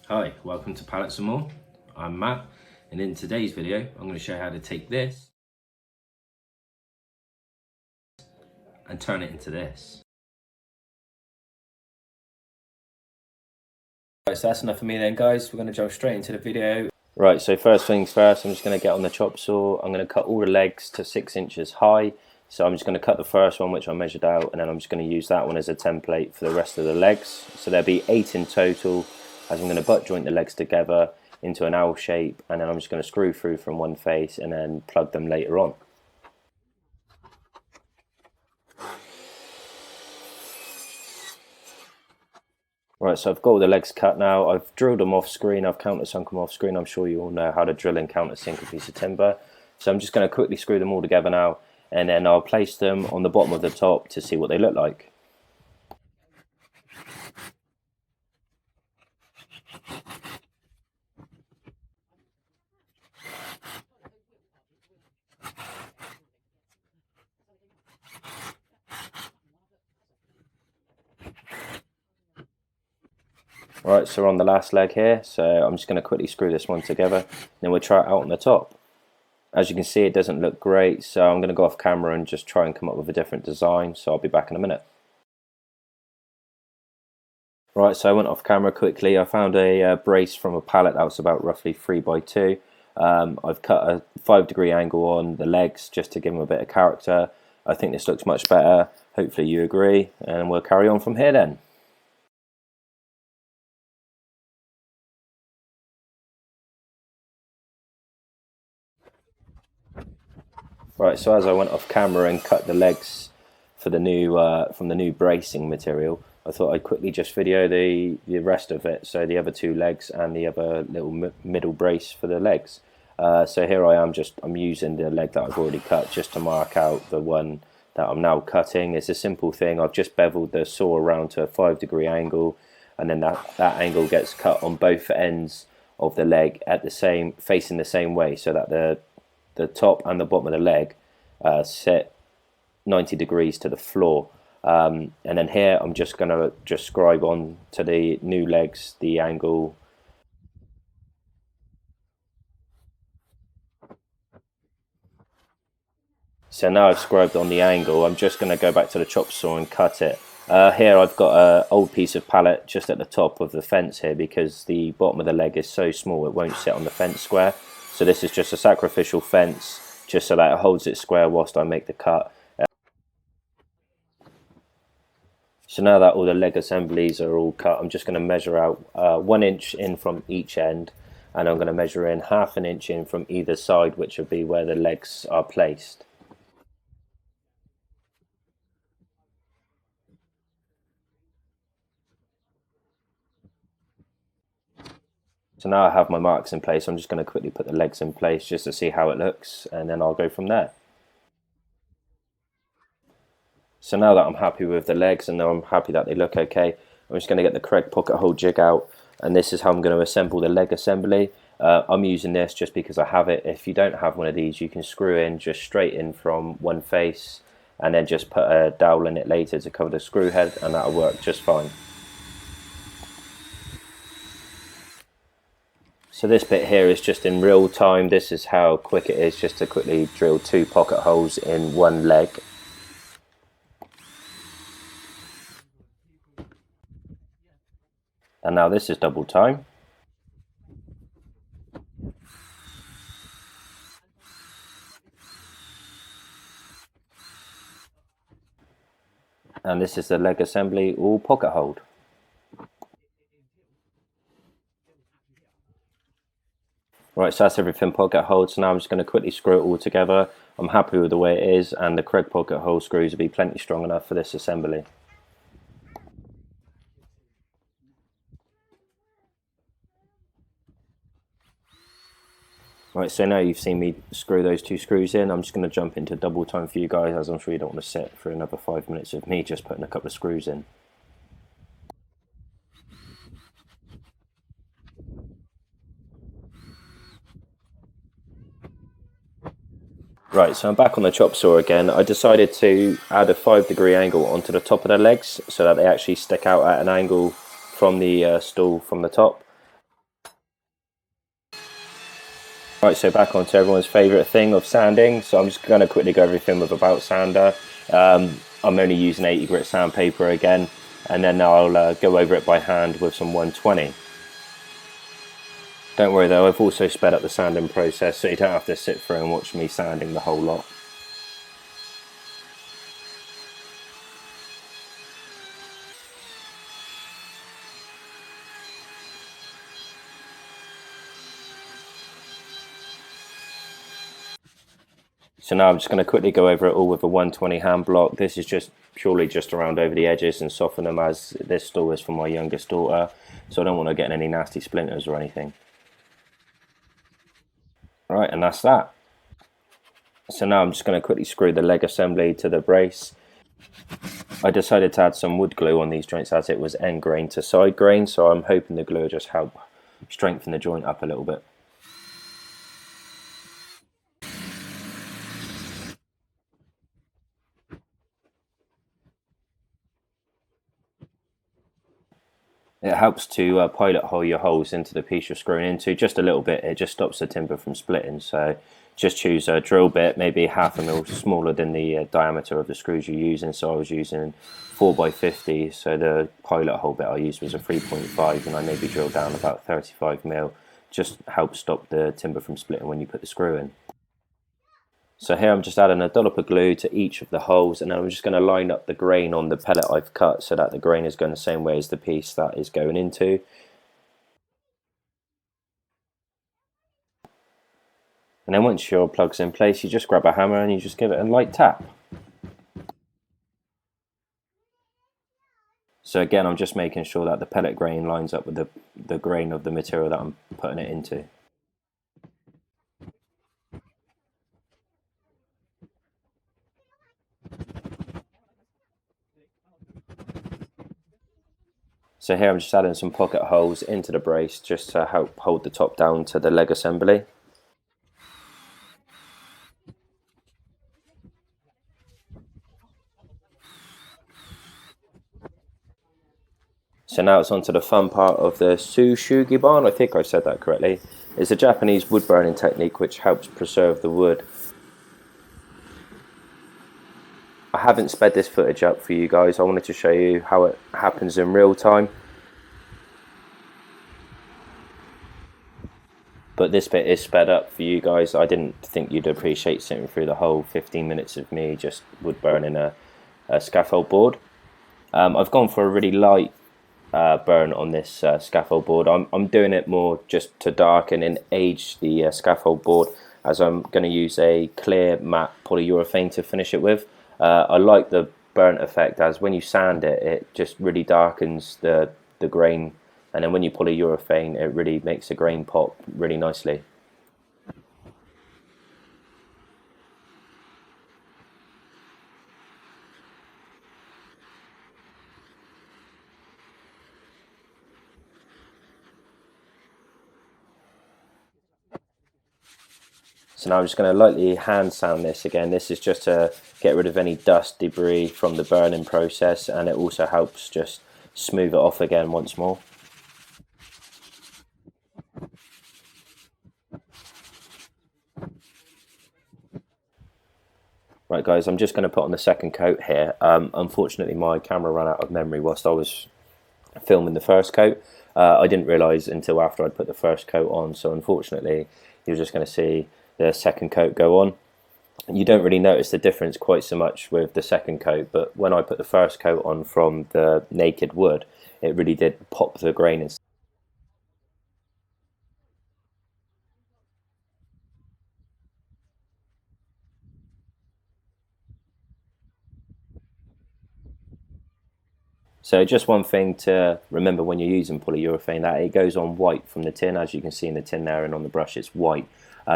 Hi, welcome to Pallets and More. I'm Matt, and in today's video I'm going to show you how to take this and turn it into this. Right, so that's enough for me then, guys. We're going to jump straight into the video. Right, so first things first, I'm just going to get on the chop saw. I'm going to cut all the legs to 6 inches high. So I'm just going to cut the first one, which I measured out, and then I'm just going to use that one as a template for the rest of the legs. So there'll be 8 in total, as I'm going to butt joint the legs together into an L shape, and then I'm just going to screw through from one face and then plug them later on. Right, so I've got all the legs cut now. I've drilled them off screen, I've countersunk them off screen. I'm sure you all know how to drill and countersink a piece of timber. So I'm just going to quickly screw them all together now, and then I'll place them on the bottom of the top to see what they look like. Right, so we're on the last leg here, so I'm just going to quickly screw this one together, then we'll try it out on the top. As you can see, it doesn't look great, so I'm going to go off camera and just try and come up with a different design, so I'll be back in a minute. Right, so I went off camera quickly. I found a brace from a pallet that was about roughly 3x2. I've cut a 5-degree angle on the legs just to give them a bit of character. I think this looks much better. Hopefully you agree, and we'll carry on from here then. Right, so as I went off camera and cut the legs for the new from the new bracing material, I thought I'd quickly just video the rest of it, so the other 2 legs and the other little middle brace for the legs. So here I am, I'm using the leg that I've already cut just to mark out the one that I'm now cutting. It's a simple thing. I've just beveled the saw around to a 5-degree angle, and then that angle gets cut on both ends of the leg at the same, facing the same way, so that the top and the bottom of the leg sit 90 degrees to the floor. And then here I'm just going to scribe on to the new legs the angle. So now I've scribed on the angle, I'm just going to go back to the chop saw and cut it. Here I've got an old piece of pallet just at the top of the fence here, because the bottom of the leg is so small it won't sit on the fence square. So this is just a sacrificial fence, just so that it holds it square whilst I make the cut. So now that all the leg assemblies are all cut, I'm just going to measure out 1 inch in from each end, and I'm going to measure in ½ an inch in from either side, which would be where the legs are placed. So now I have my marks in place. I'm just going to quickly put the legs in place just to see how it looks, and then I'll go from there. So now that I'm happy with the legs and I'm happy that they look okay, I'm just going to get the correct pocket hole jig out, and this is how I'm going to assemble the leg assembly. I'm using this just because I have it. If you don't have one of these, you can screw in just straight in from one face and then just put a dowel in it later to cover the screw head, and that'll work just fine. So this bit here is just in real time. This is how quick it is just to quickly drill 2 pocket holes in one leg. And now this is double time. And this is the leg assembly, all pocket holed. Right, so that's everything pocket holed. So now I'm just going to quickly screw it all together. I'm happy with the way it is, and the correct pocket hole screws will be plenty strong enough for this assembly. Right, so now you've seen me screw those 2 screws in, I'm just going to jump into double time for you guys, as I'm sure you don't want to sit for another 5 minutes of me just putting a couple of screws in. Right, so I'm back on the chop saw again. I decided to add a 5-degree angle onto the top of the legs so that they actually stick out at an angle from the stool from the top. Right, so back on to everyone's favourite thing of sanding. So I'm just going to quickly go everything with About Sander. I'm only using 80 grit sandpaper again, and then I'll go over it by hand with some 120. Don't worry though, I've also sped up the sanding process so you don't have to sit through and watch me sanding the whole lot. So now I'm just going to quickly go over it all with a 120 hand block. This is just purely just around over the edges and soften them, as this stool is for my youngest daughter, so I don't want to get any nasty splinters or anything. Right, and that's that. So now I'm just going to quickly screw the leg assembly to the brace. I decided to add some wood glue on these joints as it was end grain to side grain, so I'm hoping the glue will just help strengthen the joint up a little bit. It helps to pilot hole your holes into the piece you're screwing into just a little bit. It just stops the timber from splitting. So just choose a drill bit, maybe half a mil smaller than the diameter of the screws you're using. So I was using 4x50. So the pilot hole bit I used was a 3.5, and I maybe drilled down about 35 mil. Just helps stop the timber from splitting when you put the screw in. So here I'm just adding a dollop of glue to each of the holes, and I'm just going to line up the grain on the pellet I've cut so that the grain is going the same way as the piece that is going into. And then once your plug's in place, you just grab a hammer and you just give it a light tap. So again, I'm just making sure that the pellet grain lines up with the grain of the material that I'm putting it into. So here I'm just adding some pocket holes into the brace just to help hold the top down to the leg assembly. So now it's on to the fun part of the Sushugiban, I think I said that correctly. It's a Japanese wood burning technique which helps preserve the wood. I haven't sped this footage up for you guys. I wanted to show you how it happens in real time. But this bit is sped up for you guys. I didn't think you'd appreciate sitting through the whole 15 minutes of me just wood burning a scaffold board. I've gone for a really light burn on this scaffold board. I'm doing it more just to darken and age the scaffold board, as I'm going to use a clear matte polyurethane to finish it with. I like the burnt effect, as when you sand it, it just really darkens the grain, and then when you polyurethane, it really makes the grain pop really nicely. So now I'm just going to lightly hand sand this again. This is just to get rid of any dust, debris from the burning process, and it also helps just smooth it off again once more. Right guys, I'm just going to put on the second coat here. Unfortunately my camera ran out of memory whilst I was filming the first coat. I didn't realise until after I'd put the first coat on, so unfortunately you're just going to see the second coat go on. You don't really notice the difference quite so much with the second coat, but when I put the first coat on from the naked wood, it really did pop the grain in. So just one thing to remember when you're using polyurethane, that it goes on white from the tin, as you can see in the tin there, and on the brush it's white.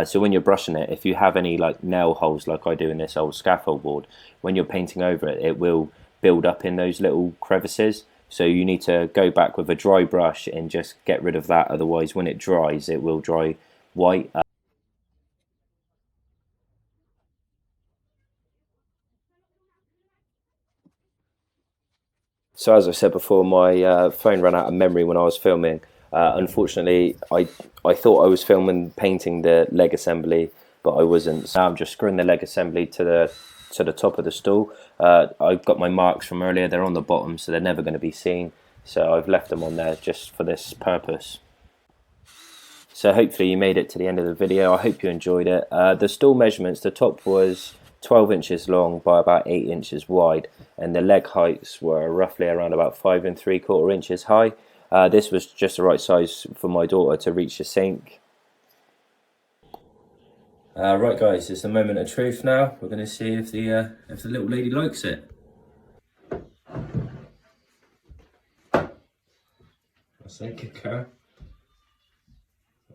So when you're brushing it, if you have any like nail holes like I do in this old scaffold board, when you're painting over it, it will build up in those little crevices. So you need to go back with a dry brush and just get rid of that, otherwise when it dries it will dry white. So as I said before, my phone ran out of memory when I was filming. Unfortunately, I thought I was filming painting the leg assembly, but I wasn't. So now I'm just screwing the leg assembly to the top of the stool. I've got my marks from earlier. They're on the bottom, so they're never going to be seen. So I've left them on there just for this purpose. So hopefully you made it to the end of the video. I hope you enjoyed it. The stool measurements, the top was 12 inches long by about 8 inches wide, and the leg heights were roughly around about 5 3/4 inches high. This was just the right size for my daughter to reach the sink. Right guys, it's the moment of truth now. We're going to see if the little lady likes it. That's it, good girl.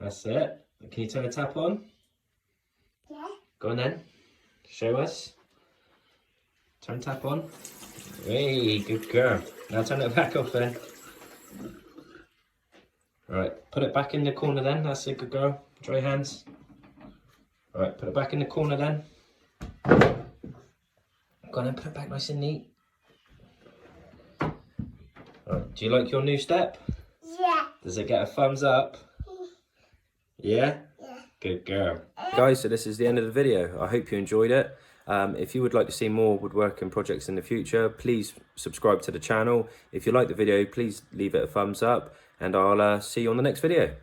That's it. Can you turn the tap on? Yeah. Go on then. Show us. Turn tap on. Hey, good girl. Now turn it back off then. Right, put it back in the corner then. That's it, good girl. Dry hands. Right, put it back in the corner then. Go on then, put it back nice and neat. Right, do you like your new step? Yeah. Does it get a thumbs up? Yeah? Yeah. Good girl. Guys, so this is the end of the video. I hope you enjoyed it. If you would like to see more woodworking projects in the future, please subscribe to the channel. If you like the video, please leave it a thumbs up, and I'll see you on the next video.